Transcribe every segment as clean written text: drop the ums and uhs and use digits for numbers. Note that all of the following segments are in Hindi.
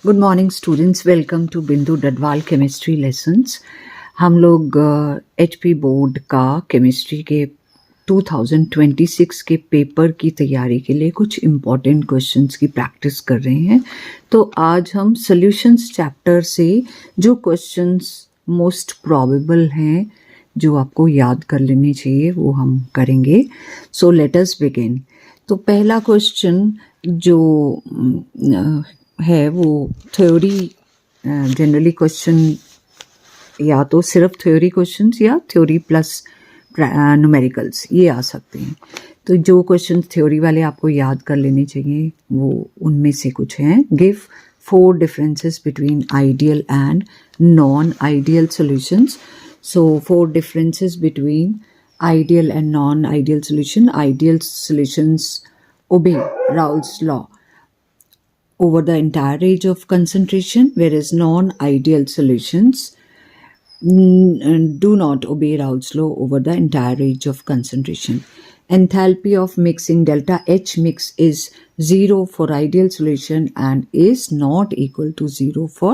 Good morning students, welcome to Bindu Dadwal chemistry lessons. हम लोग HP बोर्ड का केमिस्ट्री के 2026 के पेपर की तैयारी के लिए कुछ इम्पॉर्टेंट क्वेश्चंस की प्रैक्टिस कर रहे हैं। तो आज हम सॉल्यूशंस चैप्टर से जो क्वेश्चंस मोस्ट प्रोबेबल हैं, जो आपको याद कर लेने चाहिए, वो हम करेंगे। So let us begin. तो पहला क्वेश्चन जो है वो थ्योरी, जनरली क्वेश्चन या तो सिर्फ थ्योरी क्वेश्चंस या थ्योरी प्लस न्यूमेरिकल्स ये आ सकते हैं। तो जो क्वेश्चन थ्योरी वाले आपको याद कर लेने चाहिए वो उनमें से कुछ हैं। Give 4 differences between ideal and non ideal solutions. So 4 differences between ideal and non-ideal solution. Ideal solutions obey Raoult's law over the entire range of concentration, whereas non-ideal solutions do not obey Raoult's law over the entire range of concentration. Enthalpy of mixing delta H mix is 0 for ideal solution and is not equal to 0 for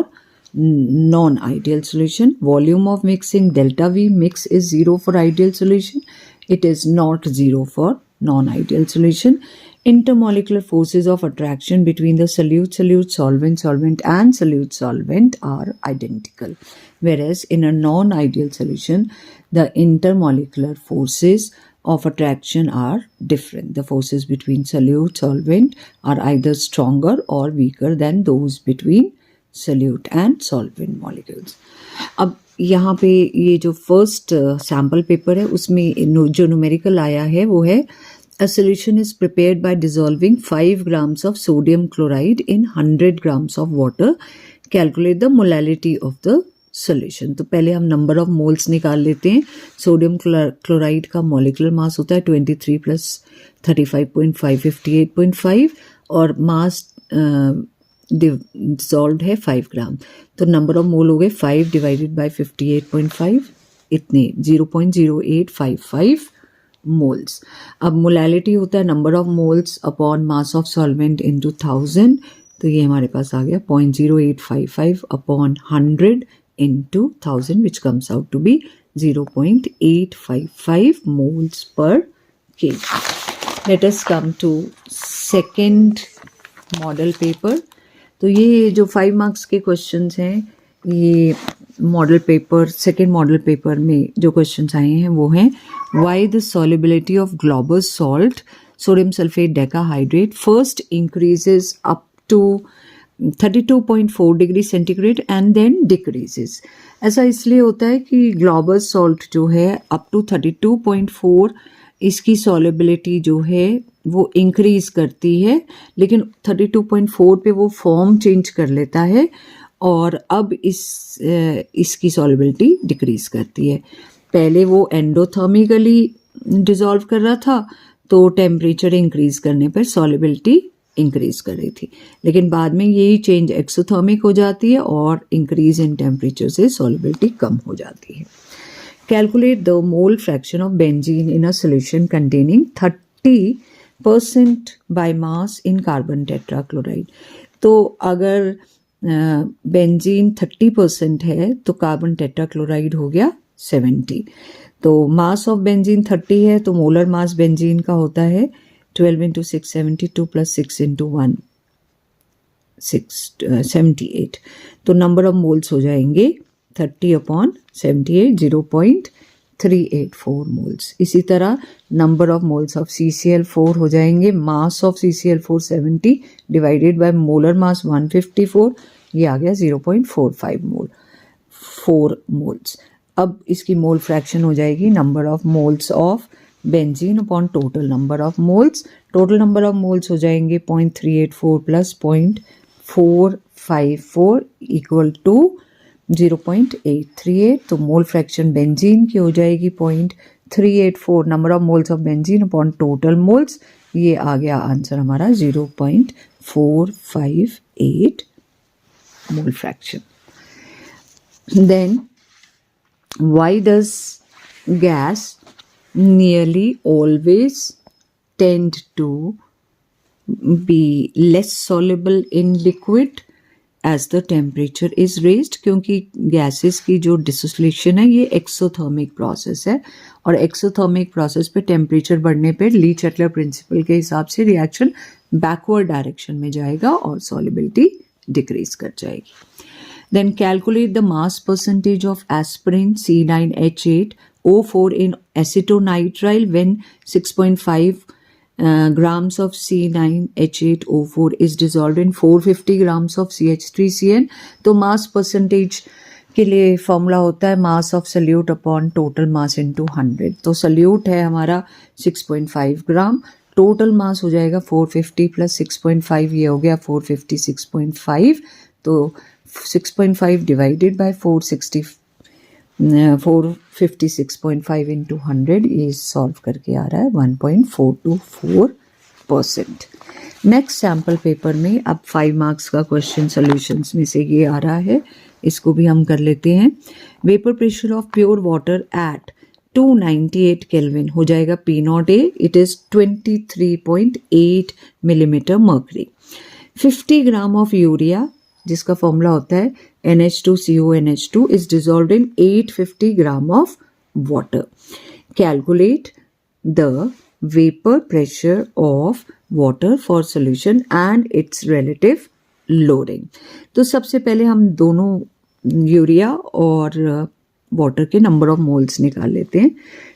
non-ideal solution. Volume of mixing delta V mix is 0 for ideal solution. It is not 0 for non-ideal solution. Intermolecular forces of attraction between the solute, solvent and solute are identical. Whereas in a non-ideal solution, the intermolecular forces of attraction are different. The forces between solute, solvent are either stronger or weaker than those between solute and solvent molecules. अब यहाँ पे ये जो फर्स्ट सैम्पल पेपर है उसमें जो न्यूमेरिकल आया है वो है a solution is prepared by dissolving 5 grams of sodium chloride in 100 grams of water. Calculate the molality of the solution. तो पहले हम नंबर ऑफ मोल्स निकाल लेते हैं। सोडियम क्लोराइड का मॉलिक्यूलर मास होता है 23 प्लस 35.5 58.5 और मास डिसॉल्व्ड है 5 ग्राम। तो नंबर ऑफ मोल हो गए 5 डिवाइडेड बाय 58.5, इतने 0.0855 मोल्स। अब मोलैलिटी होता है number of moles upon mass of solvent into 1000। तो ये हमारे पास आ गया 0.0855 upon 100 into 1000 which comes out to be 0.855 moles पर kg. Let us come to second model paper. तो ये जो 5 मार्क्स के क्वेश्चंस हैं, ये model paper, second model paper में जो क्वेश्चंस आए हैं वो हैं why the solubility of Glauber's salt sodium sulphate decahydrate first increases up to 32.4 degree centigrade and then decreases. ऐसा इसलिए होता है कि ग्लोबस सॉल्ट जो है अप टू 32.4 इसकी सॉल्युबिलिटी जो है वो इंक्रीज करती है, लेकिन 32.4 पे वो फॉर्म चेंज कर लेता है और अब इसकी सॉल्युबिलिटी डिक्रीज करती है। पहले वो एंडोथर्मिकली डिसॉल्व कर रहा था तो टेम्परेचर इंक्रीज करने पर सॉल्युबिलिटी इंक्रीज कर रही थी, लेकिन बाद में यही चेंज एक्सोथर्मिक हो जाती है और इंक्रीज इन टेम्परेचर से सॉल्युबिलिटी कम हो जाती है। Calculate the mole fraction of benzene in a solution containing 30% by mass in carbon tetrachloride. तो अगर बेंजीन 30% है तो कार्बन टेट्राक्लोराइड हो गया 70। तो मास ऑफ बेंजीन 30 है तो मोलर मास बेंजीन का होता है 12 इंटू 672 प्लस 6 इंटू 1 78। तो नंबर ऑफ मोल्स हो जाएंगे 30 अपॉन 78 0.384 मोल्स। इसी तरह number of moles of CCl4 हो जाएंगे mass of CCl4 70 divided by molar mass 154, ये आ गया 0.45 मोल 4 मोल्स। अब इसकी मोल फ्रैक्शन हो जाएगी number of moles of benzene upon total number of moles. Total number of moles हो जाएंगे 0.384 प्लस 0.454 इक्वल टू 0.838। तो मोल फ्रैक्शन बेंजीन की हो जाएगी 0.384 number of moles of benzene upon total moles. ये आ गया आंसर हमारा 0.458 mole fraction. Then why does gas nearly always tend to be less soluble in liquid as the temperature is raised, क्योंकि गैसेस की जो डिसोसिएशन है ये एक्सोथर्मिक प्रोसेस है और एक्सोथर्मिक प्रोसेस पे टेम्परेचर बढ़ने पे ली चटलर प्रिंसिपल के हिसाब से रिएक्शन बैकवर्ड डायरेक्शन में जाएगा और सॉल्युबिलिटी डिक्रीज कर जाएगी. Then calculate the mass percentage of aspirin C9H8O4 in acetonitrile when 6.5 grams of C9H8O4 is dissolved in 450 grams of CH3CN. तो मास परसेंटेज के लिए फॉर्मूला होता है mass of solute upon total mass into 100. तो सल्यूट है हमारा 6.5 ग्राम, टोटल मास हो जाएगा 450 प्लस 6.5, ये हो गया 450 6.5. तो 6.5 डिवाइडेड बाय 456.5 इंटू 100, ये सॉल्व करके आ रहा है 1.424%. नेक्स्ट सैम्पल पेपर में अब 5 मार्क्स का क्वेश्चन सॉल्यूशंस में से ये आ रहा है, इसको भी हम कर लेते हैं. Vapour pressure of pure water at 298 kelvin हो जाएगा P0A, it is 23.8 millimetre mercury. 50 gram of urea जिसका फॉर्मूला होता है NH2CONH2 is dissolved in 850 gram of water. Calculate the vapor pressure of water for solution and its relative loading. तो सबसे पहले हम दोनों यूरिया और वाटर के नंबर ऑफ मोल्स निकाल लेते हैं.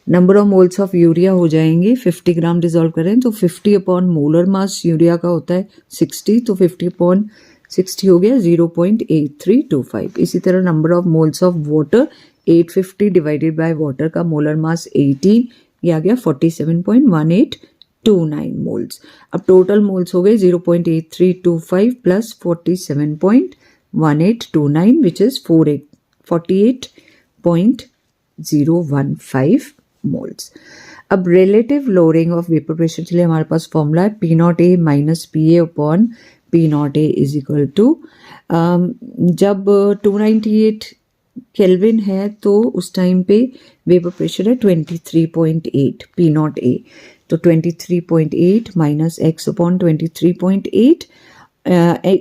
Number of moles of urea हो जाएंगे 50 ग्राम डिजोल्व करें तो 50 अपॉन मोलर मास यूरिया का होता है 60, तो 50 अपॉन 60 हो गया 0.8325. इसी तरह number of moles of water 850 divided by water का मोलर मास 18, ये आ गया 47.1829 मोल्स. अब टोटल मोल्स हो गए 0.8325 प्लस 47.1829 विच इज 48.015 मोल्स. अब relative lowering of vapour pressure के लिए हमारे पास फॉर्मूला है P0A minus PA upon P0A is equal to, जब 298 केल्विन है तो उस टाइम पे वेपर प्रेशर है 23.8 P0A, तो 23.8 minus x upon 23.8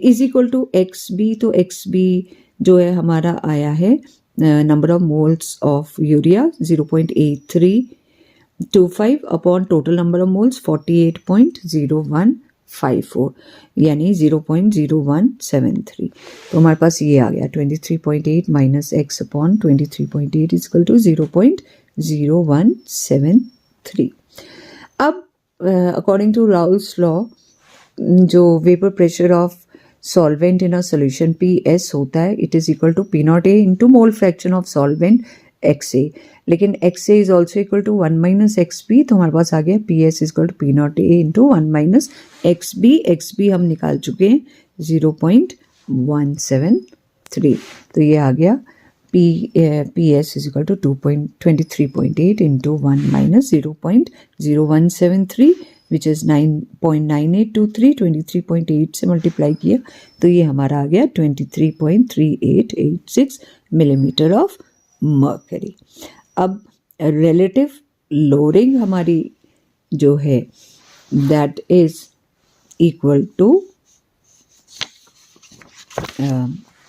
is equal to XB. तो XB जो है हमारा आया है number of moles of urea 0.8325 upon total number of moles 48.0154 यानी 0.0173. तो हमारे पास ये आ गया 23.8 minus x upon 23.8 is equal to 0.0173. अब अकॉर्डिंग टू राउल्स लॉ जो vapour pressure of solvent in a solution PS होता है, it is equal to P0A into mole fraction of solvent XA, लेकिन XA is also equal to 1 minus XB. तो हमारे पास आ गया PS is equal to P0A into 1 minus XB. XB हम निकाल चुके हैं 0.173, तो ये आ गया PS is equal to 23.8 into 1 minus 0.0173 which is 9.9823. 23.8 से मल्टीप्लाई किया तो ये हमारा आ गया 23.3886 मिलीमीटर ऑफ मर्करी. अब रिलेटिव लोडिंग हमारी जो है दैट इज इक्वल टू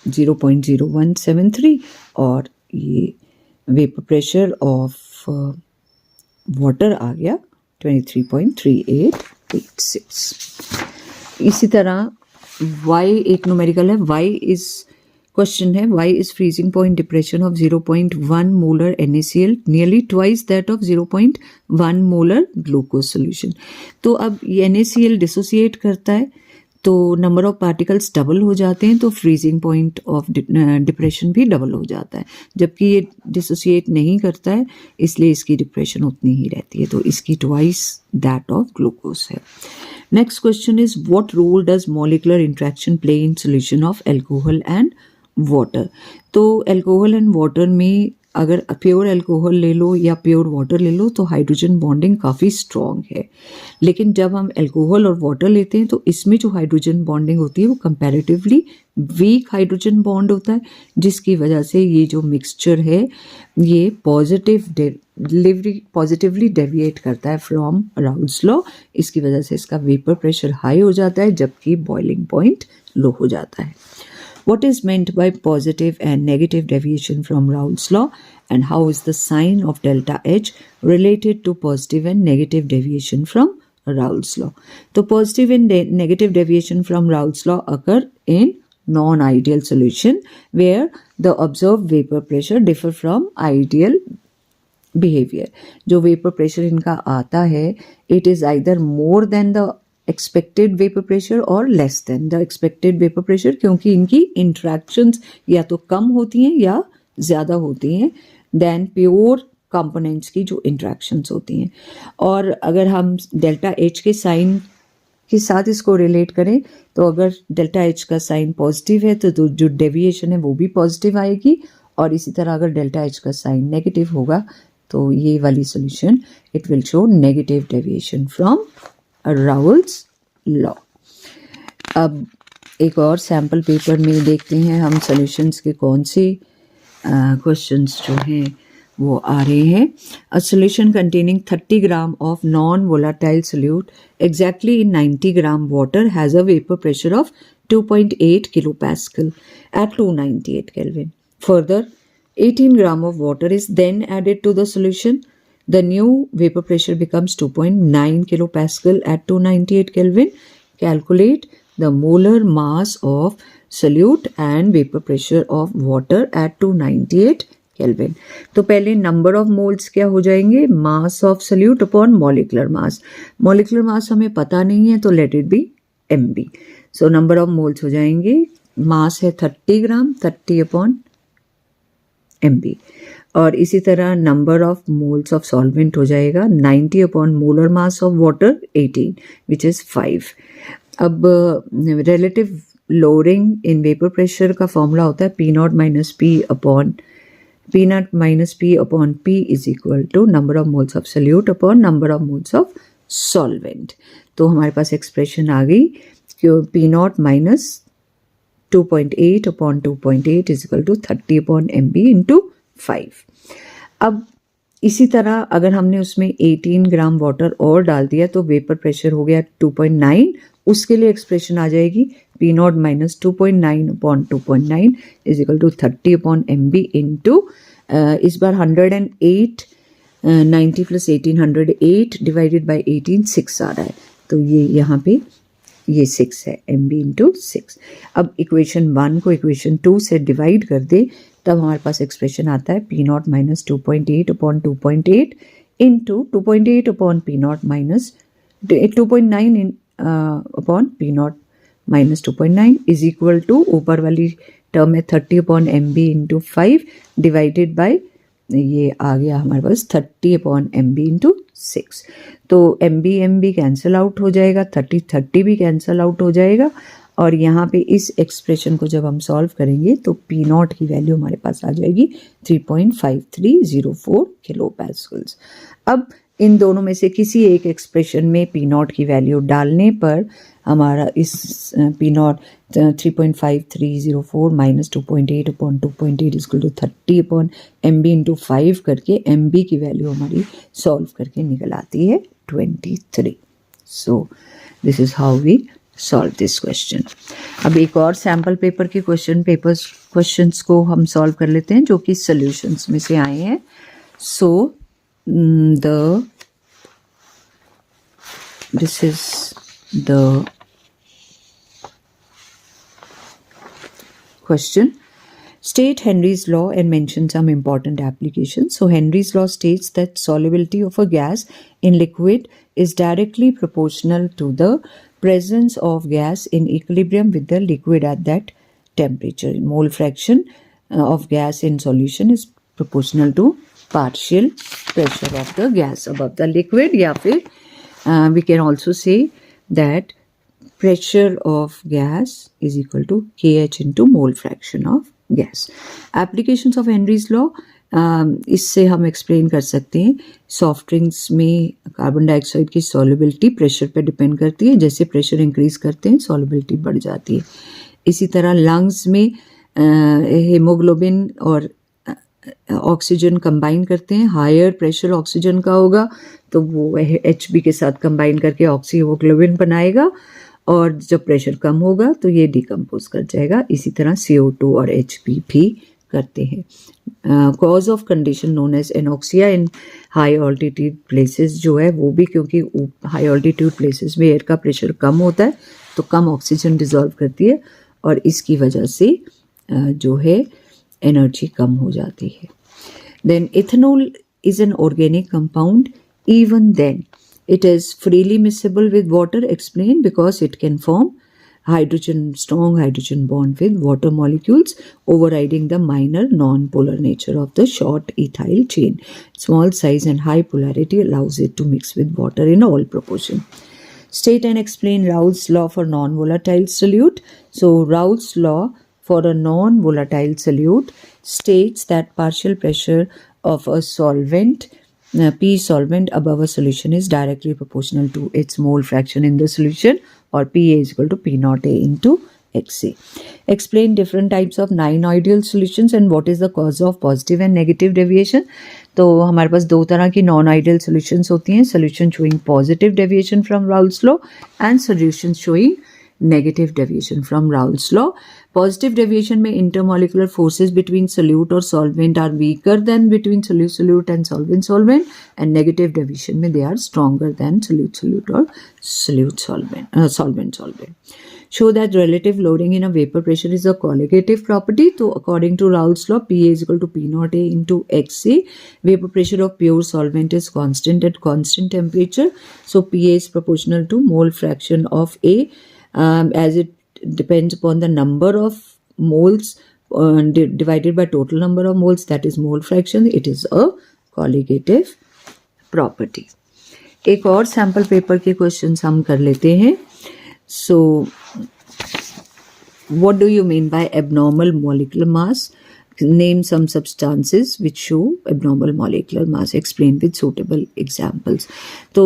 0.0173 और ये वेपर प्रेशर ऑफ वाटर आ गया 23.3886. इसी तरह y एक न्यूमेरिकल है. y इज क्वेश्चन है y is freezing point depression of 0.1 molar NaCl nearly twice that of 0.1 molar glucose solution. तो अब ये NaCl डिसोसिएट करता है तो नंबर ऑफ पार्टिकल्स डबल हो जाते हैं, तो फ्रीजिंग पॉइंट ऑफ डिप्रेशन भी डबल हो जाता है. जबकि ये डिसोसिएट नहीं करता है इसलिए इसकी डिप्रेशन उतनी ही रहती है, तो इसकी ट्वाइस दैट ऑफ ग्लूकोज है. Next question is what role does molecular interaction play in solution of alcohol and water. तो एल्कोहल एंड वाटर में अगर प्योर एल्कोहल ले लो या प्योर वाटर ले लो तो हाइड्रोजन बॉन्डिंग काफ़ी स्ट्रॉन्ग है, लेकिन जब हम एल्कोहल और वाटर लेते हैं तो इसमें जो हाइड्रोजन बॉन्डिंग होती है वो कंपैरेटिवली वीक हाइड्रोजन बॉन्ड होता है, जिसकी वजह से ये जो मिक्सचर है ये पॉजिटिवली डेविएट करता है फ्रॉम राउल्स लॉ. इसकी वजह से इसका वेपर प्रेशर हाई हो जाता है जबकि बॉइलिंग पॉइंट लो हो जाता है. What is meant by positive and negative deviation from Raoult's law, and how is the sign of delta H related to positive and negative deviation from Raoult's law? So positive and negative deviation from Raoult's law occur in non-ideal solution where the observed vapor pressure differ from ideal behavior. जो vapor pressure इनका आता है, it is either more than the expected vapor pressure और less than the expected vapor pressure, क्योंकि इनकी interactions या तो कम होती हैं या ज़्यादा होती हैं than pure components की जो interactions होती हैं. और अगर हम delta H के साइन के साथ इसको रिलेट करें तो अगर डेल्टा एच का साइन पॉजिटिव है तो जो डेविएशन है वो भी पॉजिटिव आएगी, और इसी तरह अगर डेल्टा एच का साइन नेगेटिव होगा तो ये वाली solution it will show negative deviation from Raoult's law. अब एक और सैम्पल पेपर में देखते हैं हम सॉल्यूशंस के कौन से क्वेश्चंस जो हैं वो आ रहे हैं. A solution containing 30 gram of non volatile solute exactly in 90 gram water has a vapor pressure of 2.8 kilopascal at 298 Kelvin. Further, 18 gram of water is then added to the solution. The new vapor pressure becomes 2.9 kilopascal at 298 Kelvin. Calculate the molar mass of solute and vapor pressure of water at 298 kelvin. तो पहले नंबर ऑफ मोल्स क्या हो जाएंगे, mass of solute upon molecular mass. Molecular mass हमें पता नहीं है तो let it be mb. So number of moles हो जाएंगे, मास है 30 ग्राम, 30 अपॉन mb. और इसी तरह number of moles of solvent हो जाएगा 90 upon molar mass of water 18 which is 5. अब relative lowering in vapour pressure का फॉर्मूला होता है P nought minus P upon P naught minus P upon P is equal to number of moles of solute upon number of moles of solvent. तो हमारे पास एक्सप्रेशन आ गई कि P naught minus 2.8 upon 2.8 is equal to 30 upon MB into 5. अब इसी तरह अगर हमने उसमें 18 ग्राम वाटर और डाल दिया तो वेपर प्रेशर हो गया 2.9. उसके लिए एक्सप्रेशन आ जाएगी P nought minus 2.9 upon 2.9 is equal to 30 upon MB into इस बार 108 90 प्लस 18 108 डिवाइडेड बाई 18 6 आ रहा है. तो ये यहाँ पे ये 6 है, MB इंटू 6. अब इक्वेशन 1 को इक्वेशन 2 से डिवाइड कर दे तब हमारे पास एक्सप्रेशन आता है P nought minus 2.8 upon 2.8 into 2.8 upon P nought minus 2.9 upon P nought minus 2.9 is equal to ऊपर वाली टर्म है 30 upon MB into 5 divided by ये आ गया हमारे पास 30 अपॉन MB इंटू 6. तो MB कैंसिल आउट हो जाएगा, 30 भी कैंसिल आउट हो जाएगा, और यहाँ पे इस एक्सप्रेशन को जब हम सॉल्व करेंगे तो P नॉट की वैल्यू हमारे पास आ जाएगी 3.5304 किलो पैस्कल्स. अब इन दोनों में से किसी एक एक्सप्रेशन में P नॉट की वैल्यू डालने पर हमारा इस P nought 3.5304 minus 2.8 upon 2.8 equal to 30 upon MB into 5 करके MB की वैल्यू हमारी सॉल्व करके निकल आती है 23. So this is how we solve this question. अब एक और सैम्पल पेपर के क्वेश्चंस को हम सॉल्व कर लेते हैं जो कि सॉल्यूशंस में से आए हैं. सो this is the question. State Henry's law and mention some important applications. So Henry's law states that solubility of a gas in liquid is directly proportional to the presence of gas in equilibrium with the liquid at that temperature. Mole fraction of gas in solution is proportional to partial pressure of the gas above the liquid, या फिर we can also say that pressure of gas is equal to KH into mole fraction of gas. Applications of Henry's law, इससे हम एक्सप्लेन कर सकते हैं. सॉफ्ट ड्रिंक्स में कार्बन डाइऑक्साइड की सॉल्युबिलिटी प्रेशर पे डिपेंड करती है, जैसे प्रेशर इंक्रीज करते हैं सॉल्युबिलिटी बढ़ जाती है. इसी तरह लंग्स में हीमोग्लोबिन और ऑक्सीजन कंबाइन करते हैं, हायर प्रेशर ऑक्सीजन का होगा तो वो HB के साथ कंबाइन करके ऑक्सी हीमोग्लोबिन बनाएगा, और जब प्रेशर कम होगा तो ये डिकम्पोज कर जाएगा। इसी तरह CO2 और HP भी करते हैं। Cause of condition known as anoxia in high altitude places जो है वो भी क्योंकि हाई ऑल्टीट्यूड प्लेसेस में एयर का प्रेशर कम होता है तो कम ऑक्सीजन डिजॉल्व करती है और इसकी वजह से जो है एनर्जी कम हो जाती है। Then ethanol is an organic compound. Even then it is freely miscible with water, explained because it can form strong hydrogen bond with water molecules, overriding the minor non-polar nature of the short ethyl chain. Small size and high polarity allows it to mix with water in all proportion. State and explain Raoult's law for non-volatile solute. So Raoult's law for a non-volatile solute states that partial pressure of a solvent, P solvent above a solution is directly proportional to its mole fraction in the solution, or Pa is equal to P naught A into XA. Explain different types of non-ideal solutions and what is the cause of positive and negative deviation. तो हमारे पास दो तरह की नॉन आइडियल सॉल्यूशंस होती हैं, solution showing positive deviation from Raoult's law and solution showing negative deviation from Raoult's law. Positive deviation में intermolecular forces between solute or solvent are weaker than between solute and solvent, and negative deviation में they are stronger than solute or solvent. Show that relative loading in a vapor pressure is a colligative property. So according to Raoult's law, Pa is equal to P naught A into XA. Vapor pressure of pure solvent is constant at constant temperature. So Pa is proportional to mole fraction of A. As it depends upon the number of moles divided by total number of moles, that is mole fraction, it is a colligative property. एक और सैम्पल पेपर के क्वेश्चंस हम कर लेते हैं. So what do you mean by abnormal molecular mass? Name some substances which show abnormal molecular mass. Explain with suitable examples. तो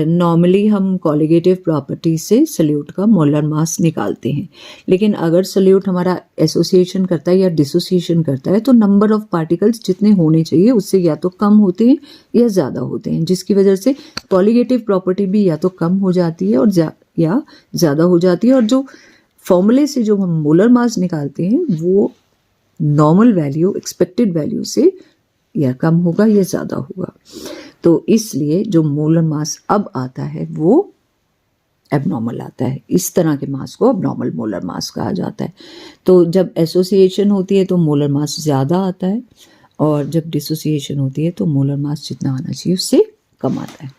नॉर्मली हम कॉलिगेटिव प्रॉपर्टी से सल्यूट का मोलर मास निकालते हैं, लेकिन अगर सल्यूट हमारा एसोसिएशन करता है या डिसोसिएशन करता है तो नंबर ऑफ पार्टिकल्स जितने होने चाहिए उससे या तो कम होते हैं या ज़्यादा होते हैं, जिसकी वजह से कॉलिगेटिव प्रॉपर्टी भी या तो कम हो जाती है और या ज़्यादा हो जाती है, और जो फॉर्मूले से जो हम मोलर मास निकालते हैं वो नॉर्मल वैल्यू एक्सपेक्टेड वैल्यू से या कम होगा या ज़्यादा होगा. तो इसलिए जो मोलर मास अब आता है वो एबनॉर्मल आता है. इस तरह के मास को एबनॉर्मल मोलर मास कहा जाता है. तो जब एसोसिएशन होती है तो मोलर मास ज़्यादा आता है, और जब डिसोसिएशन होती है तो मोलर मास जितना आना चाहिए उससे कम आता है.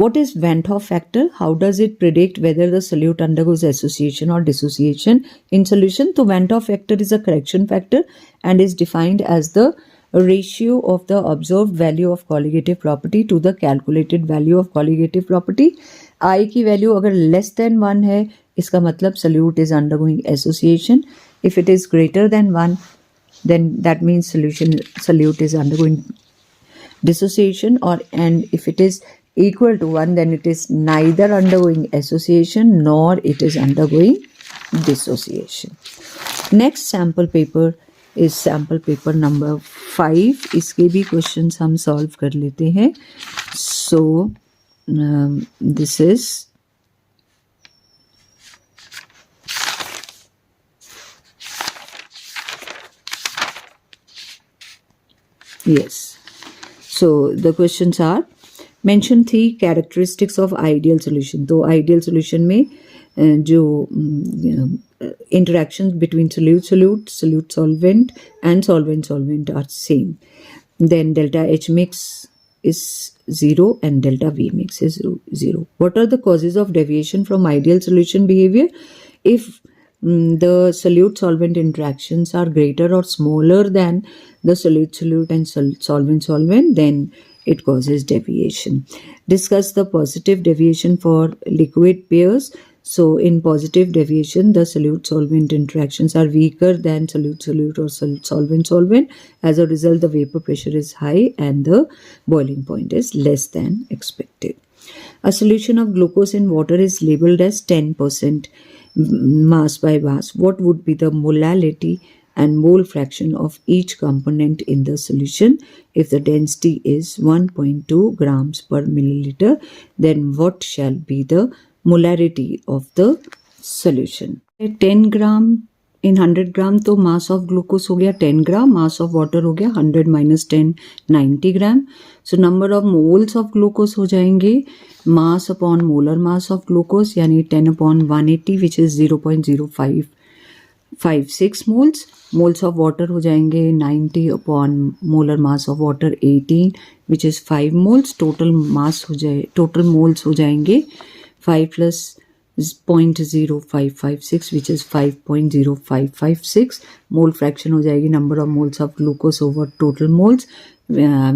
What is Van 't Hoff factor? How does it predict whether the solute undergoes association or dissociation in solution? So Van 't Hoff factor is a correction factor and is defined as the ratio of the observed value of colligative property to the calculated value of colligative property. I की value अगर less than 1 है, इसका मतलब solute is undergoing association. If it is greater than 1, then that means solute is undergoing dissociation, and if it is equal to 1, then it is neither undergoing association nor it is undergoing dissociation. Next sample paper is sample paper number 5. इसके भी questions हम solve कर लेते हैं. So this is yes. So the questions are mention 3 characteristics of ideal solution. तो ideal solution में जो interactions between solute solvent and solvent are same. Then delta H mix is 0 and delta V mix is 0. What are the causes of deviation from ideal solution behavior? If the solute solvent interactions are greater or smaller than the solute and solvent, then it causes deviation. Discuss the positive deviation for liquid pairs. So in positive deviation, the solute-solvent interactions are weaker than solute-solute or solvent-solvent. As a result, the vapor pressure is high and the boiling point is less than expected. A solution of glucose in water is labeled as 10% mass by mass. What would be the molality and mole fraction of each component in the solution? If the density is 1.2 grams per milliliter, then what shall be the molarity of the solution. 10 gram in 100 ग्राम, तो मास ऑफ ग्लूकोज हो गया 10 ग्राम, मास ऑफ वाटर हो गया 100 minus 10 90 gram. So number of moles of glucose हो जाएंगे mass upon molar mass of glucose, यानी 10 upon 180 which is 0.0556 moles. Moles of water हो जाएंगे 90 upon molar mass of water 18 which is 5 moles. Total moles हो जाएंगे 5 plus 0.0556 which is 5.0556. Mole fraction हो जाएगी number of moles of glucose over total moles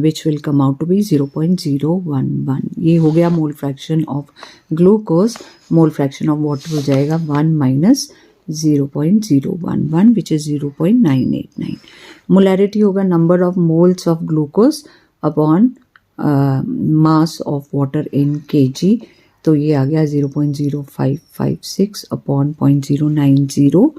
which will come out to be 0.011. ये हो गया मोल fraction of glucose. Mole fraction of water हो जाएगा 1 minus 0.011 which is 0.989. मोलैरिटी होगा number of moles of glucose upon mass of water in kg. तो ये आ गया 0.0556 अपॉन 0.090.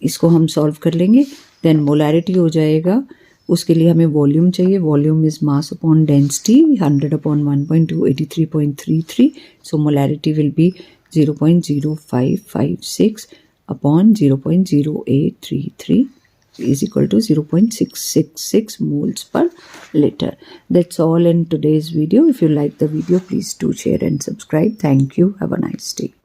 इसको हम सॉल्व कर लेंगे. देन मोलैरिटी हो जाएगा, उसके लिए हमें वॉल्यूम चाहिए. Volume is mass upon density 100 upon 1.2 83.33. So molarity will be 0.0556 upon 0.0833 is equal to 0.666 moles per liter. That's all in today's video. If you like the video, please do share and subscribe. Thank you. Have a nice day.